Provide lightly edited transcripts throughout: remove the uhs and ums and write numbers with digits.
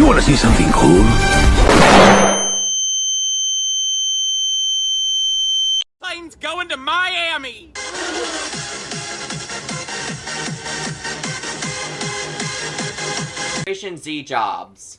You want to see something cool? Plane's going to Miami! Generation Z jobs.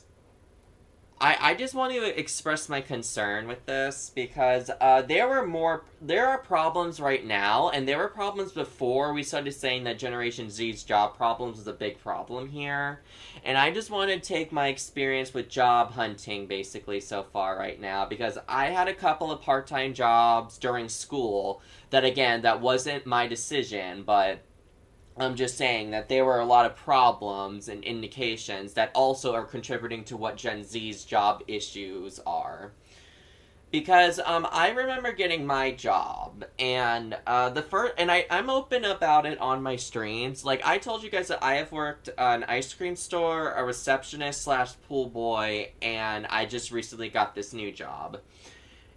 I just want to express my concern with this because there are problems right now, and there were problems before we started saying that Generation Z's job problems was a big problem here. And I just want to take my experience with job hunting basically so far right now, because I had a couple of part-time jobs during school that, again, that wasn't my decision, but I'm just saying that there were a lot of problems and indications that also are contributing to what Gen Z's job issues are. Because I remember getting my job, and I'm open about it on my streams. Like, I told you guys that I have worked an ice cream store, a receptionist slash pool boy, and I just recently got this new job.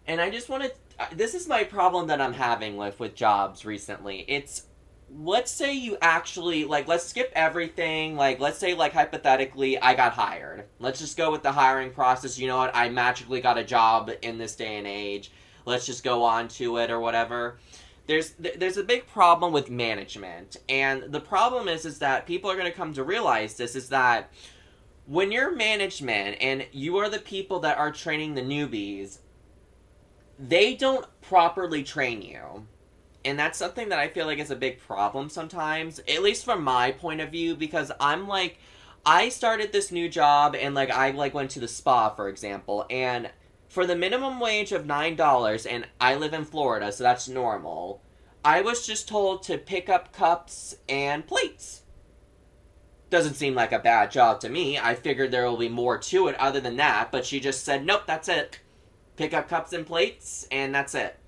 And I just want to... This is my problem that I'm having with jobs recently. It's... Let's say you actually, like, let's skip everything, like, let's say, like, hypothetically, I got hired. Let's just go with the hiring process. You know what, I magically got a job in this day and age. Let's just go on to it or whatever. There's a big problem with management, and the problem is that people are going to come to realize this, is that when you're management and you are the people that are training the newbies, they don't properly train you. And that's something that I feel like is a big problem sometimes, at least from my point of view, because I'm like, I started this new job and like I like went to the spa, for example, and for the minimum wage of $9, and I live in Florida, so that's normal, I was just told to pick up cups and plates. Doesn't seem like a bad job to me. I figured there will be more to it other than that, but she just said, nope, that's it. Pick up cups and plates, and that's it.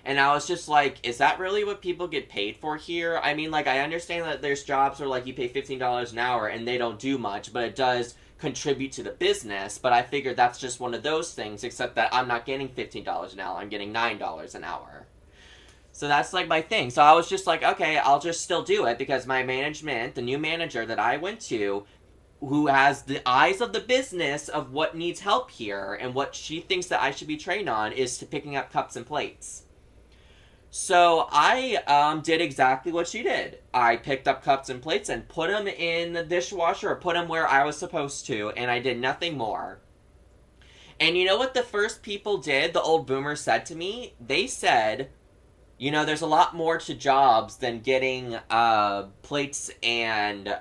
And I was just like, is that really what people get paid for here? I mean, like, I understand that there's jobs where, like, you pay $15 an hour and they don't do much, but it does contribute to the business. But I figured that's just one of those things, except that I'm not getting $15 an hour. I'm getting $9 an hour. So that's, like, my thing. So I was just like, okay, I'll just still do it, because my management, the new manager that I went to, who has the eyes of the business of what needs help here and what she thinks that I should be trained on, is to picking up cups and plates. So I did exactly what she did. I picked up cups and plates and put them in the dishwasher, or put them where I was supposed to, and I did nothing more. And you know what the first people did, the old boomers said to me? They said, you know, there's a lot more to jobs than getting plates and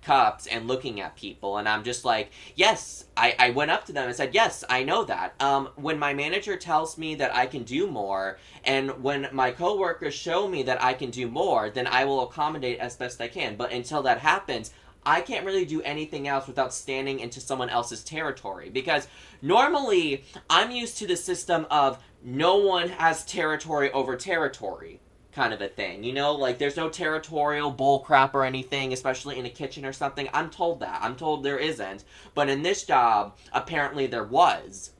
cups and looking at people. And I'm just like, yes, I went up to them and said, yes, I know that. When my manager tells me that I can do more, and when my coworkers show me that I can do more, then I will accommodate as best I can. But until that happens, I can't really do anything else without standing into someone else's territory. Because normally, I'm used to the system of no one has territory over territory kind of a thing. You know, like, there's no territorial bullcrap or anything, especially in a kitchen or something. I'm told that. I'm told there isn't. But in this job, apparently there was.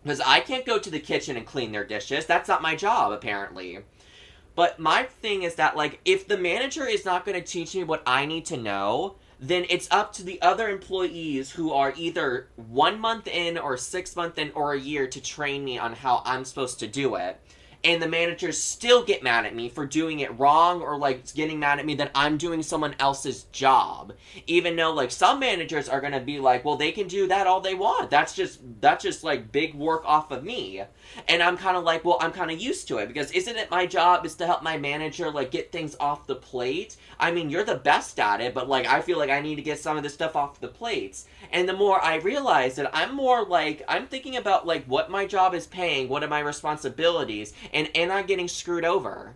Because I can't go to the kitchen and clean their dishes. That's not my job, apparently. But my thing is that, like, if the manager is not going to teach me what I need to know, then it's up to the other employees who are either 1 month in or 6 months in or a year to train me on how I'm supposed to do it. And the managers still get mad at me for doing it wrong, or, like, getting mad at me that I'm doing someone else's job. Even though, like, some managers are gonna be like, well, they can do that all they want. That's just, like, big work off of me. And I'm kind of like, well, I'm kind of used to it, because isn't it my job is to help my manager, like, get things off the plate? I mean, you're the best at it, but, like, I feel like I need to get some of this stuff off the plates. And the more I realize that I'm more, like, I'm thinking about, like, what my job is paying, what are my responsibilities, and am I getting screwed over?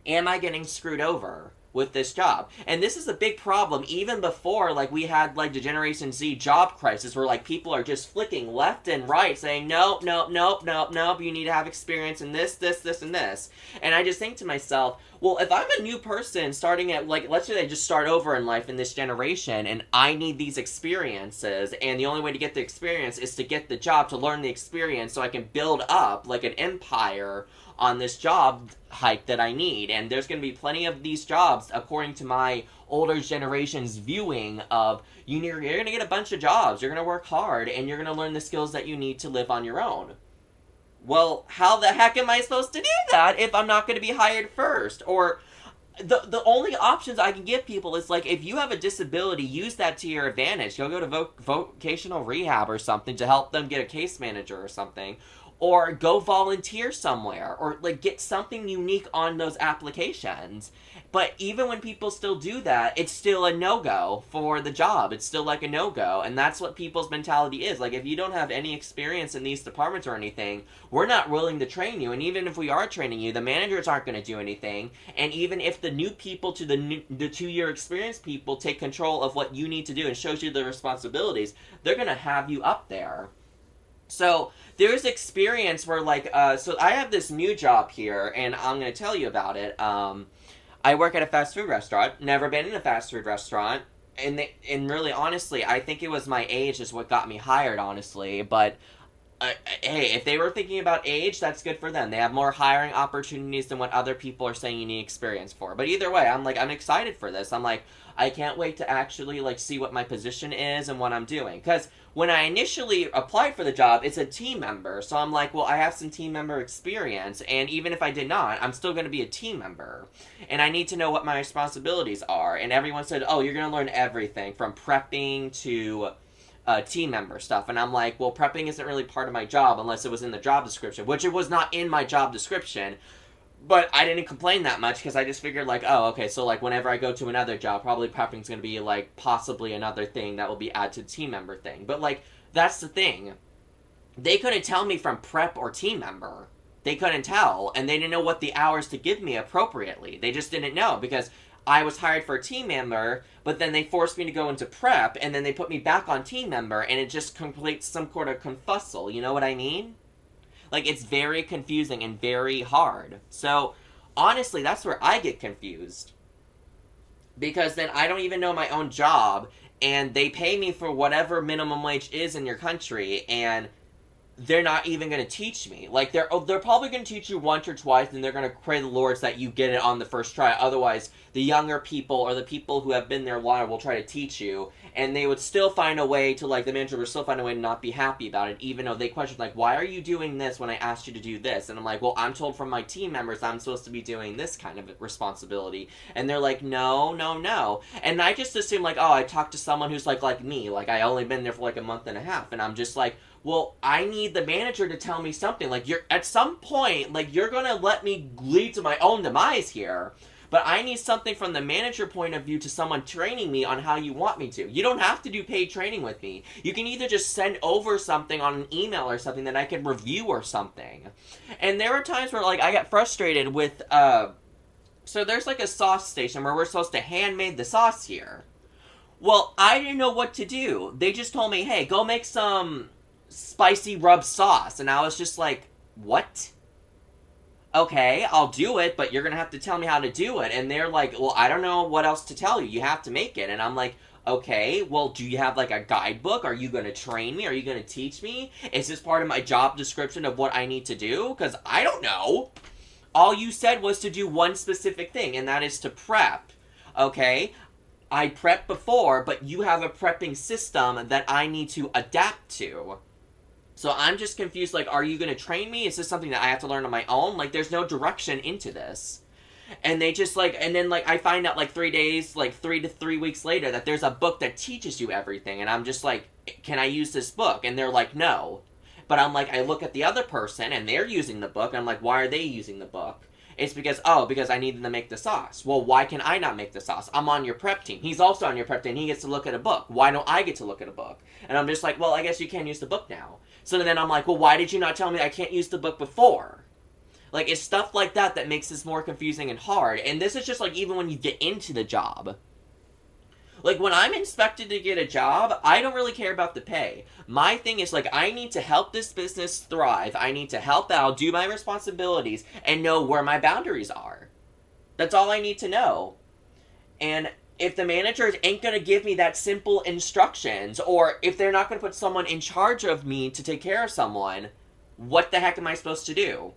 Am I getting screwed over with this job? And this is a big problem even before, like, we had, like, the Generation Z job crisis, where, like, people are just flicking left and right saying, nope, nope, nope, nope, nope, you need to have experience in this, this, this, and this. And I just think to myself, well, if I'm a new person starting at, like, let's say I just start over in life in this generation, and I need these experiences, and the only way to get the experience is to get the job, to learn the experience, so I can build up, like, an empire on this job hike that I need. And there's going to be plenty of these jobs, according to my older generation's viewing of you're going to get a bunch of jobs, you're going to work hard, and you're going to learn the skills that you need to live on your own. Well, how the heck am I supposed to do that if I'm not going to be hired first? Or the only options I can give people is like, if you have a disability, use that to your advantage. Go to vocational rehab or something to help them get a case manager or something. Or go volunteer somewhere, or like get something unique on those applications. But even when people still do that, it's still a no-go for the job. It's still like a no-go, and that's what people's mentality is. Like, if you don't have any experience in these departments or anything, we're not willing to train you. And even if we are training you, the managers aren't going to do anything. And even if the new people to the 2-year experienced people take control of what you need to do and shows you the responsibilities, they're going to have you up there. So there's experience where, like, so I have this new job here, and I'm going to tell you about it. I work at a fast food restaurant. Never been in a fast food restaurant. And really, honestly, I think it was my age is what got me hired, honestly. But, hey, if they were thinking about age, that's good for them. They have more hiring opportunities than what other people are saying you need experience for. But either way, I'm excited for this. I'm like, I can't wait to actually, like, see what my position is and what I'm doing. Because when I initially applied for the job, it's a team member. So I'm like, well, I have some team member experience. And even if I did not, I'm still going to be a team member. And I need to know what my responsibilities are. And everyone said, oh, you're going to learn everything from prepping to team member stuff. And I'm like, well, prepping isn't really part of my job unless it was in the job description, which it was not in my job description. But I didn't complain that much because I just figured, like, oh, okay, so, like, whenever I go to another job, probably prepping's going to be, like, possibly another thing that will be added to the team member thing. But, like, that's the thing. They couldn't tell me from prep or team member. They couldn't tell, and they didn't know what the hours to give me appropriately. They just didn't know because I was hired for a team member, but then they forced me to go into prep, and then they put me back on team member, and it just completes some sort of confuzzle. You know what I mean? Like, it's very confusing and very hard. So, honestly, that's where I get confused. Because then I don't even know my own job, and they pay me for whatever minimum wage is in your country, and they're not even going to teach me. Like, they're probably going to teach you once or twice, and they're going to pray the Lords that you get it on the first try. Otherwise, the younger people or the people who have been there longer will try to teach you, and they would still find a way to, like, the manager would still find a way to not be happy about it, even though they question, like, why are you doing this when I asked you to do this? And I'm like, well, I'm told from my team members I'm supposed to be doing this kind of responsibility. And they're like, no, no, no. And I just assume, like, oh, I talked to someone who's, like me. Like, I only been there for, like, a month and a half, and I'm just like, well, I need the manager to tell me something. Like, at some point, like, you're gonna let me lead to my own demise here. But I need something from the manager point of view to someone training me on how you want me to. You don't have to do paid training with me. You can either just send over something on an email or something that I can review or something. And there are times where, like, I get frustrated with, so there's, like, a sauce station where we're supposed to handmade the sauce here. Well, I didn't know what to do. They just told me, hey, go make some spicy rub sauce. And I was just like, what? Okay, I'll do it, but you're gonna have to tell me how to do it. And they're like, well, I don't know what else to tell you. You have to make it. And I'm like, okay, well, do you have, like, a guidebook? Are you gonna train me? Are you gonna teach me? Is this part of my job description of what I need to do? Because I don't know. All you said was to do one specific thing, and that is to prep. Okay? I prepped before, but you have a prepping system that I need to adapt to. So I'm just confused, like, are you going to train me? Is this something that I have to learn on my own? Like, there's no direction into this. And they just, like, and then, like, I find out, like, 3 days, like, 3 to 3 weeks later that there's a book that teaches you everything. And I'm just like, can I use this book? And they're like, no. But I'm like, I look at the other person, and they're using the book. And I'm like, why are they using the book? It's because I needed to make the sauce. Well, why can I not make the sauce? I'm on your prep team. He's also on your prep team. He gets to look at a book. Why don't I get to look at a book? And I'm just like, well, I guess you can use the book now. So then I'm like, well, why did you not tell me I can't use the book before? Like, it's stuff like that that makes this more confusing and hard. And this is just, like, even when you get into the job. Like, when I'm expected to get a job, I don't really care about the pay. My thing is, like, I need to help this business thrive. I need to help out, do my responsibilities, and know where my boundaries are. That's all I need to know. And if the managers ain't going to give me that simple instructions, or if they're not going to put someone in charge of me to take care of someone, what the heck am I supposed to do?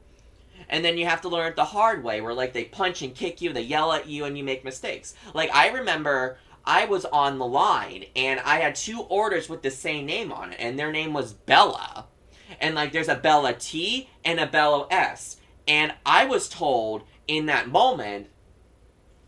And then you have to learn it the hard way, where, like, they punch and kick you, they yell at you, and you make mistakes. Like, I remember I was on the line, and I had 2 orders with the same name on it, and their name was Bella. And, like, there's a Bella T and a Bella S. And I was told in that moment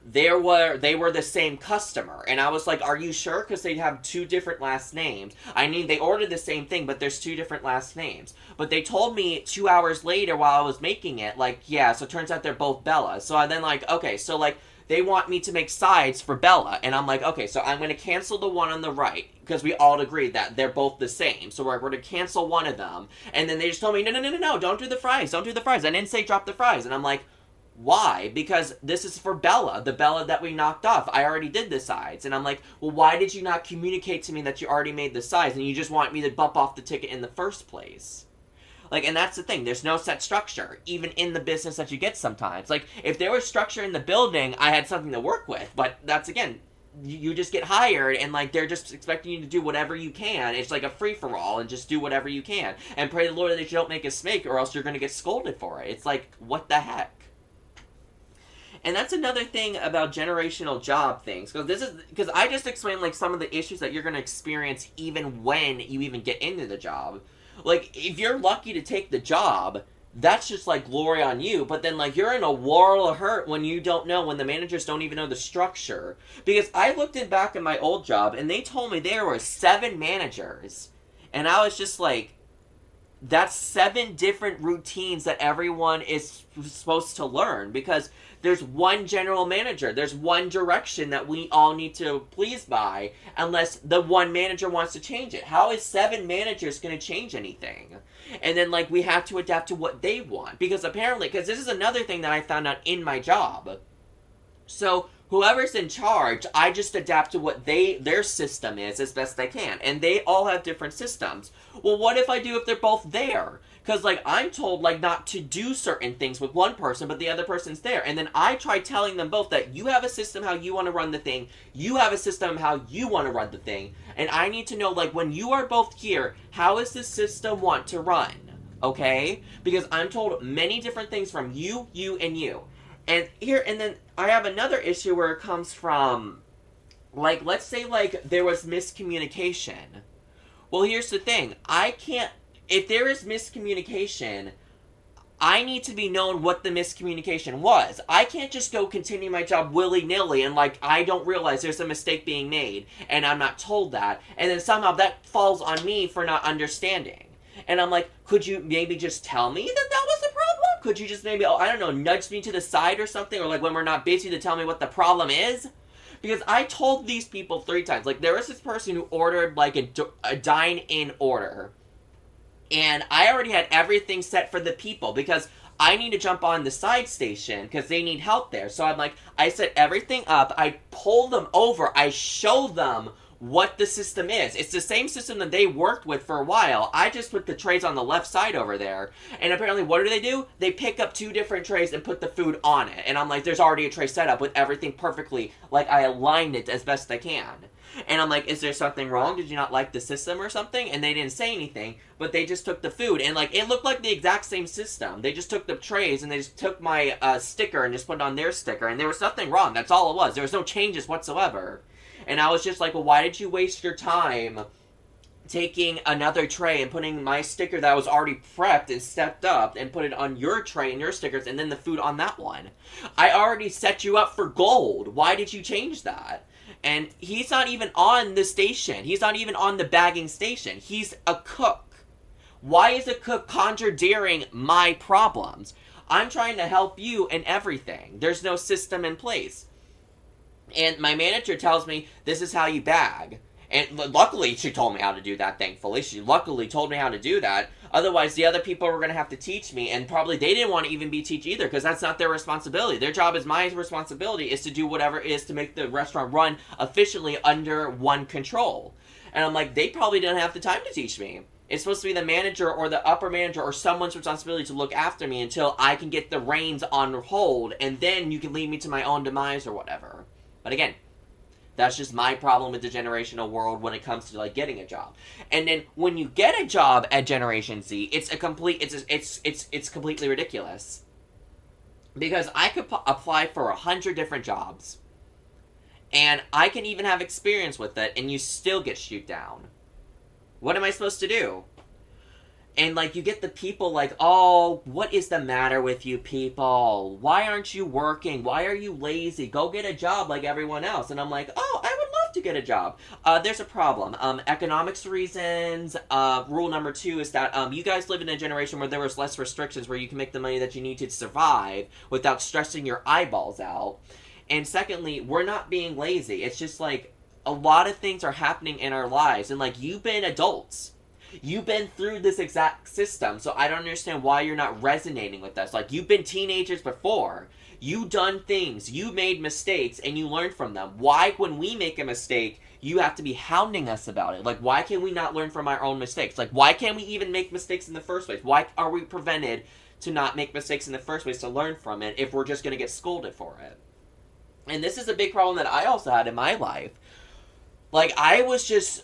they were the same customer, and I was like, are you sure? Because they have 2 different last names. I mean, they ordered the same thing, but there's 2 different last names. But they told me 2 hours later while I was making it, like, yeah, so it turns out they're both Bella. So I then, like, okay, so, like, they want me to make sides for Bella, and I'm like, okay, so I'm going to cancel the one on the right, because we all agreed that they're both the same, so we're going to cancel one of them. And then they just told me, no, don't do the fries, I didn't say drop the fries. And I'm like, why? Because this is for Bella, the Bella that we knocked off. I already did the sides. And I'm like, well, why did you not communicate to me that you already made the sides and you just want me to bump off the ticket in the first place? Like, and that's the thing. There's no set structure, even in the business that you get sometimes. Like, if there was structure in the building, I had something to work with. But that's, again, you just get hired, and, like, they're just expecting you to do whatever you can. It's like a free-for-all, and just do whatever you can. And pray the Lord that you don't make a mistake, or else you're going to get scolded for it. It's like, what the heck? And that's another thing about generational job things, because I just explained, like, some of the issues that you're going to experience even when you even get into the job. Like, if you're lucky to take the job, that's just, like, glory on you. But then, like, you're in a world of hurt when you don't know, when the managers don't even know the structure. Because I looked back at my old job, and they told me there were 7 managers. And I was just like, that's 7 different routines that everyone is supposed to learn. Because there's one general manager. There's one direction that we all need to please by, unless the one manager wants to change it. How is 7 managers going to change anything? And then, like, we have to adapt to what they want. Because apparently, because this is another thing that I found out in my job. So, whoever's in charge, I just adapt to what their system is as best I can. And they all have different systems. Well, what if they're both there? Because, like, I'm told, like, not to do certain things with one person, but the other person's there. And then I try telling them both that you have a system how you want to run the thing, you have a system how you want to run the thing, and I need to know, like, when you are both here, how does the system want to run? Okay? Because I'm told many different things from you, and you. And then I have another issue where it comes from, like, let's say, like, there was miscommunication. Well, here's the thing. If there is miscommunication, I need to be known what the miscommunication was. I can't just go continue my job willy-nilly and, like, I don't realize there's a mistake being made, and I'm not told that, and then somehow that falls on me for not understanding. And I'm like, could you maybe just tell me that was the problem? Could you just maybe, I don't know, nudge me to the side or something? Or, like, when we're not busy, to tell me what the problem is? Because I told these people 3 times. Like, there was this person who ordered, like, a dine-in order. And I already had everything set for the people, because I need to jump on the side station, because they need help there. So I'm like, I set everything up, I pull them over, I show them what the system is. It's the same system that they worked with for a while. I just put the trays on the left side over there. And apparently, what do? They pick up 2 different trays and put the food on it. And I'm like, there's already a tray set up with everything perfectly, like I aligned it as best I can. And I'm like, is there something wrong? Did you not like the system or something? And they didn't say anything, but they just took the food. And, like, it looked like the exact same system. They just took the trays and they just took my sticker and just put it on their sticker. And there was nothing wrong. That's all it was. There was no changes whatsoever. And I was just like, well, why did you waste your time taking another tray and putting my sticker that was already prepped and stepped up and put it on your tray and your stickers and then the food on that one? I already set you up for gold. Why did you change that? And he's not even on the station. He's not even on the bagging station. He's a cook. Why is a cook contradicting my problems? I'm trying to help you in everything. There's no system in place. And my manager tells me, this is how you bag. And luckily, she told me how to do that, thankfully. She luckily told me how to do that. Otherwise, the other people were going to have to teach me. And probably they didn't want to even be teach either, because that's not their responsibility. Their job is my responsibility, is to do whatever it is to make the restaurant run efficiently under one control. And I'm like, they probably didn't have the time to teach me. It's supposed to be the manager or the upper manager or someone's responsibility to look after me until I can get the reins on hold. And then you can lead me to my own demise or whatever. But again, that's just my problem with the generational world when it comes to, like, getting a job. And then when you get a job at Generation Z, it's completely ridiculous. Because I could apply for 100 different jobs, and I can even have experience with it, and you still get shoot down. What am I supposed to do? And, like, you get the people like, oh, what is the matter with you people? Why aren't you working? Why are you lazy? Go get a job like everyone else. And I'm like, oh, I would love to get a job. There's a problem. Economics reasons. Rule number 2 is that you guys live in a generation where there was less restrictions, where you can make the money that you need to survive without stressing your eyeballs out. And secondly, we're not being lazy. It's just, like, a lot of things are happening in our lives. And, like, you've been adults. You've been through this exact system, so I don't understand why you're not resonating with us. Like, you've been teenagers before. You done things. You made mistakes, and you learned from them. Why, when we make a mistake, you have to be hounding us about it? Like, why can we not learn from our own mistakes? Like, why can't we even make mistakes in the first place? Why are we prevented to not make mistakes in the first place, to learn from it, if we're just going to get scolded for it? And this is a big problem that I also had in my life. Like, I was just...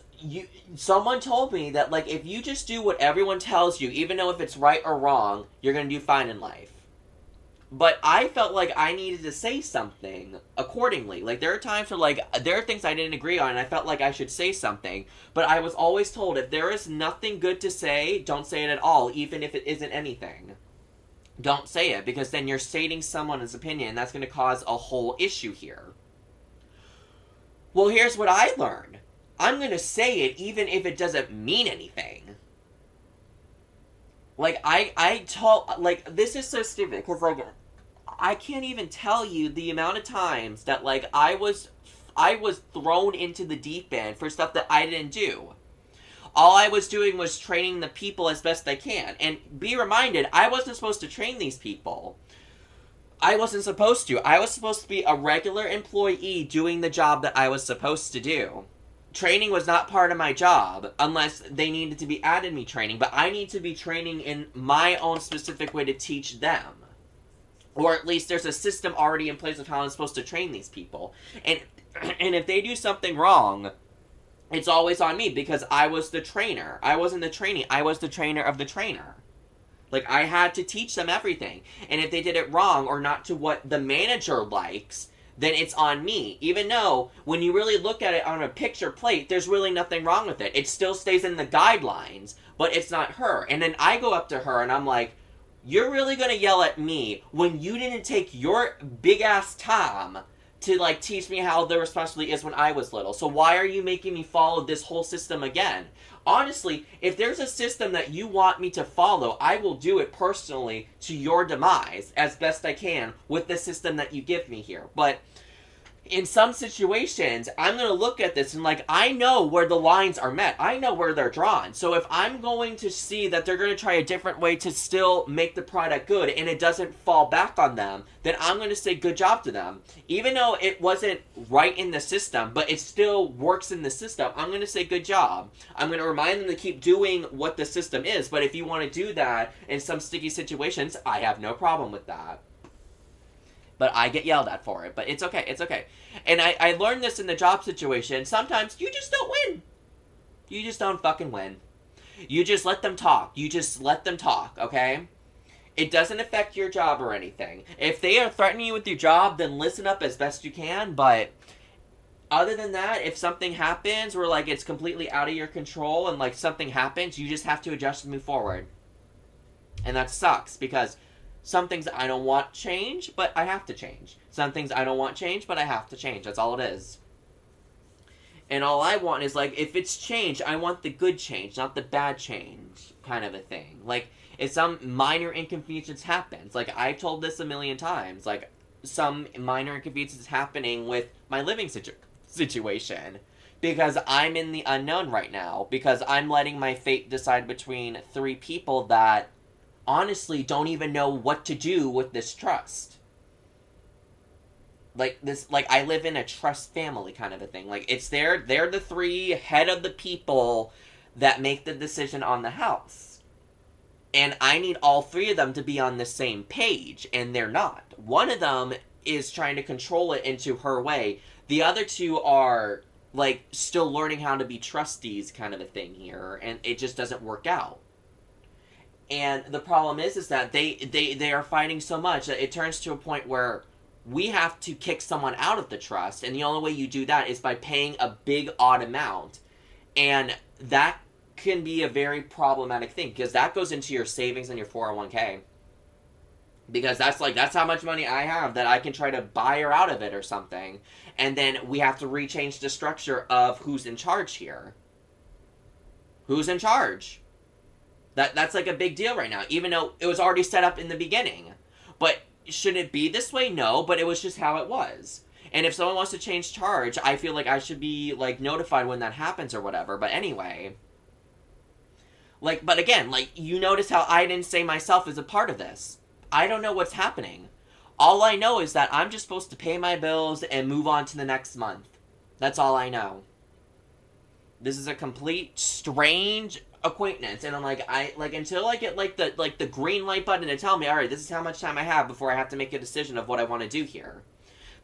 someone told me that, like, if you just do what everyone tells you, even though if it's right or wrong, you're going to do fine in life. But I felt like I needed to say something accordingly. Like, there are times where, like, there are things I didn't agree on, and I felt like I should say something. But I was always told, if there is nothing good to say, don't say it at all, even if it isn't anything. Don't say it, because then you're stating someone's opinion, and that's going to cause a whole issue here. Well, here's what I learned. I'm going to say it even if it doesn't mean anything. Like, I told, like, this is so stupid, because, like, I can't even tell you the amount of times that, like, I was thrown into the deep end for stuff that I didn't do. All I was doing was training the people as best I can. And be reminded, I wasn't supposed to train these people. I wasn't supposed to. I was supposed to be a regular employee doing the job that I was supposed to do. Training was not part of my job, unless they needed to be added me training, but I need to be training in my own specific way to teach them. Or at least there's a system already in place of how I'm supposed to train these people. And if they do something wrong, it's always on me, because I was the trainer. I wasn't the trainee, I was the trainer of the trainer. Like, I had to teach them everything. And if they did it wrong, or not to what the manager likes, then it's on me. Even though, when you really look at it on a picture plate, there's really nothing wrong with it. It still stays in the guidelines, but it's not her. And then I go up to her and I'm like, you're really gonna yell at me when you didn't take your big-ass time to, like, teach me how the responsibility is when I was little. So why are you making me follow this whole system again? Honestly, if there's a system that you want me to follow, I will do it personally to your demise as best I can with the system that you give me here. But in some situations, I'm going to look at this and, like, I know where the lines are met. I know where they're drawn. So if I'm going to see that they're going to try a different way to still make the product good and it doesn't fall back on them, then I'm going to say good job to them. Even though it wasn't right in the system, but it still works in the system, I'm going to say good job. I'm going to remind them to keep doing what the system is. But if you want to do that in some sticky situations, I have no problem with that. But I get yelled at for it. But it's okay. It's okay. And I learned this in the job situation. Sometimes you just don't win. You just don't fucking win. You just let them talk. You just let them talk, okay? It doesn't affect your job or anything. If they are threatening you with your job, then listen up as best you can. But other than that, if something happens where, like, it's completely out of your control and, like, something happens, you just have to adjust and move forward. And that sucks, because some things I don't want change, but I have to change. Some things I don't want change, but I have to change. That's all it is. And all I want is, like, if it's change, I want the good change, not the bad change kind of a thing. Like, if some minor inconvenience happens, like, I've told this a million times, like, some minor inconvenience is happening with my living situation. Because I'm in the unknown right now. Because I'm letting my fate decide between 3 people that honestly don't even know what to do with this trust. Like, this, like, I live in a trust family kind of a thing. Like, it's they're the 3 head of the people that make the decision on the house. And I need all 3 of them to be on the same page, and they're not. One of them is trying to control it into her way. The other 2 are, like, still learning how to be trustees kind of a thing here, and it just doesn't work out. And the problem is that they are fighting so much that it turns to a point where we have to kick someone out of the trust, and the only way you do that is by paying a big odd amount. And that can be a very problematic thing, because that goes into your savings and your 401k. Because that's how much money I have that I can try to buy her out of it or something. And then we have to rechange the structure of who's in charge here. Who's in charge? That's like a big deal right now, even though it was already set up in the beginning. But should it be this way? No, but it was just how it was. And if someone wants to change charge, I feel like I should be, like, notified when that happens or whatever. But anyway. Like, but again, like, you notice how I didn't say myself as a part of this. I don't know what's happening. All I know is that I'm just supposed to pay my bills and move on to the next month. That's all I know. This is a complete strange acquaintance, and I'm like, until I get the green light button to tell me, all right, this is how much time I have before I have to make a decision of what I want to do here.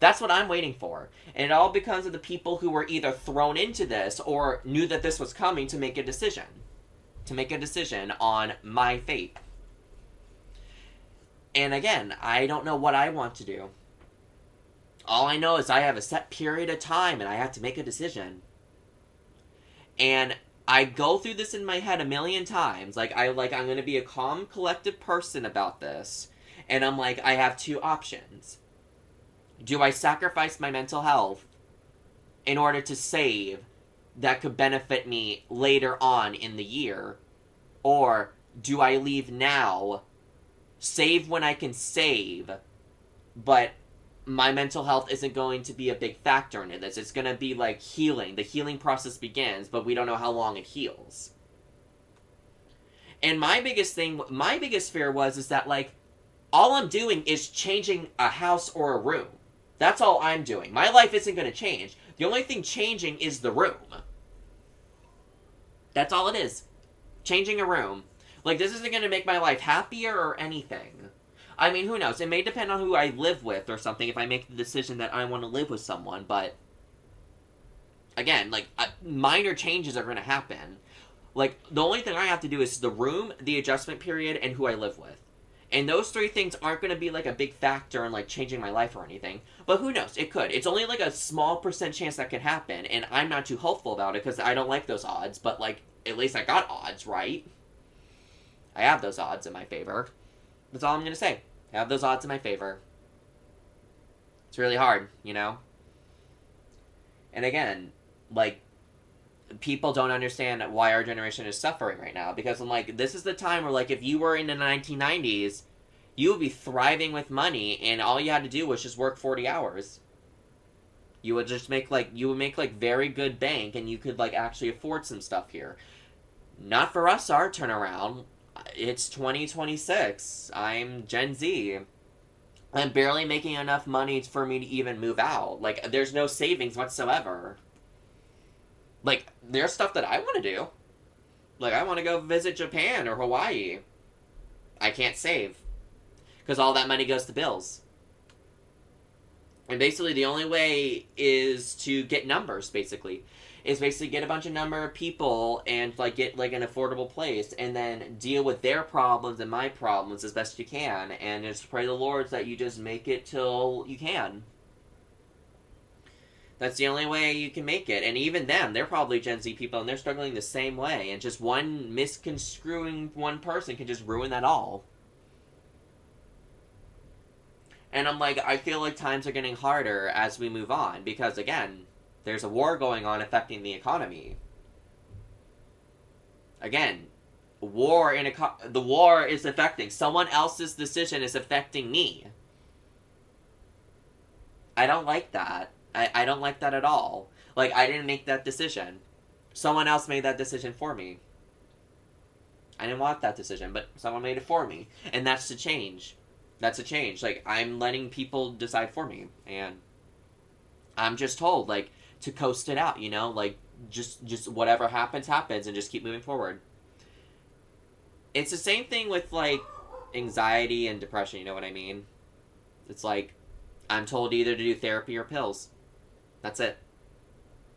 That's what I'm waiting for. And it all becomes of the people who were either thrown into this or knew that this was coming to make a decision. To make a decision on my fate. And again, I don't know what I want to do. All I know is I have a set period of time and I have to make a decision. And I go through this in my head a million times. I'm going to be a calm, collected person about this. And I'm like, I have two options. Do I sacrifice my mental health in order to save that could benefit me later on in the year? Or do I leave now, save when I can save, but my mental health isn't going to be a big factor in this. It's going to be like healing. The healing process begins, but we don't know how long it heals. And my biggest fear is that, like, all I'm doing is changing a house or a room. That's all I'm doing. My life isn't going to change. The only thing changing is the room. That's all it is. Changing a room. Like, this isn't going to make my life happier or anything. I mean, who knows? It may depend on who I live with or something if I make the decision that I want to live with someone, but again, like, minor changes are going to happen. Like, the only thing I have to do is the room, the adjustment period, and who I live with. And those three things aren't going to be, like, a big factor in, like, changing my life or anything. But who knows? It could. It's only, like, a small percent chance that could happen, and I'm not too hopeful about it because I don't like those odds, but, like, at least I got odds, right? I have those odds in my favor. That's all I'm going to say. I have those odds in my favor. It's really hard, you know? And again, like, people don't understand why our generation is suffering right now. Because I'm like, this is the time where, like, if you were in the 1990s, you would be thriving with money, and all you had to do was just work 40 hours. You would just make, like, very good bank, and you could, like, actually afford some stuff here. Not for us, our turnaround. It's 2026. I'm Gen Z. I'm barely making enough money for me to even move out. Like, there's no savings whatsoever. Like, there's stuff that I want to do. Like, I want to go visit Japan or Hawaii. I can't save. Because all that money goes to bills. And basically the only way is to get numbers, basically. Is basically get a bunch of number of people and, like, get, like, an affordable place and then deal with their problems and my problems as best you can and just pray the Lord that you just make it till you can. That's the only way you can make it. And even them, they're probably Gen Z people and they're struggling the same way. And just one misconstruing one person can just ruin that all. And I'm like, I feel like times are getting harder as we move on because, again, there's a war going on affecting the economy. Again, the war is affecting. Someone else's decision is affecting me. I don't like that. I don't like that at all. Like, I didn't make that decision. Someone else made that decision for me. I didn't want that decision, but someone made it for me. And that's the change. That's a change. Like, I'm letting people decide for me. And I'm just told, like, to coast it out, you know? Like, just whatever happens, happens, and just keep moving forward. It's the same thing with, like, anxiety and depression, you know what I mean? It's like, I'm told either to do therapy or pills. That's it.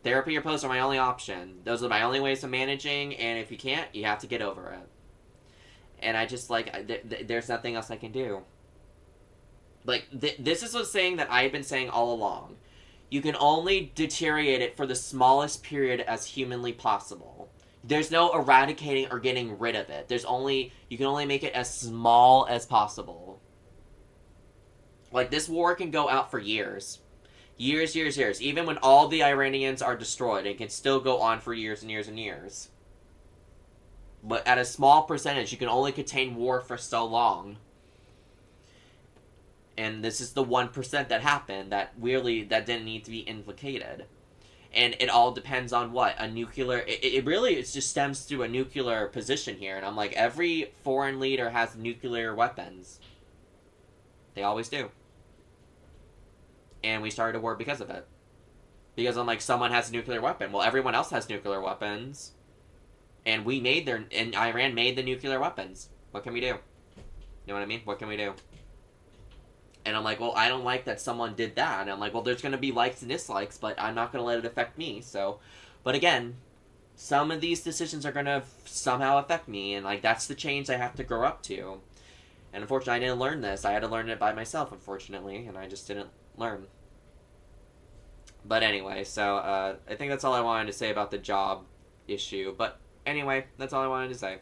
Therapy or pills are my only option. Those are my only ways of managing, and if you can't, you have to get over it. And I just, like, there's nothing else I can do. Like, this is a saying that I've been saying all along. You can only deteriorate it for the smallest period as humanly possible. There's no eradicating or getting rid of it. You can only make it as small as possible. Like, this war can go out for years. Years, years, years. Even when all the Iranians are destroyed, it can still go on for years and years and years. But at a small percentage, you can only contain war for so long. And this is the 1% that happened that didn't need to be implicated. And it all depends on what? A nuclear... It really just stems through a nuclear position here. And I'm like, every foreign leader has nuclear weapons. They always do. And we started a war because of it. Because I'm like, someone has a nuclear weapon. Well, everyone else has nuclear weapons. And and Iran made the nuclear weapons. What can we do? You know what I mean? What can we do? And I'm like, well, I don't like that someone did that. And I'm like, well, there's going to be likes and dislikes, but I'm not going to let it affect me. So, but again, some of these decisions are going to somehow affect me. And, like, that's the change I have to grow up to. And unfortunately, I didn't learn this. I had to learn it by myself, unfortunately. And I just didn't learn. But anyway, so I think that's all I wanted to say about the job issue. But anyway, that's all I wanted to say.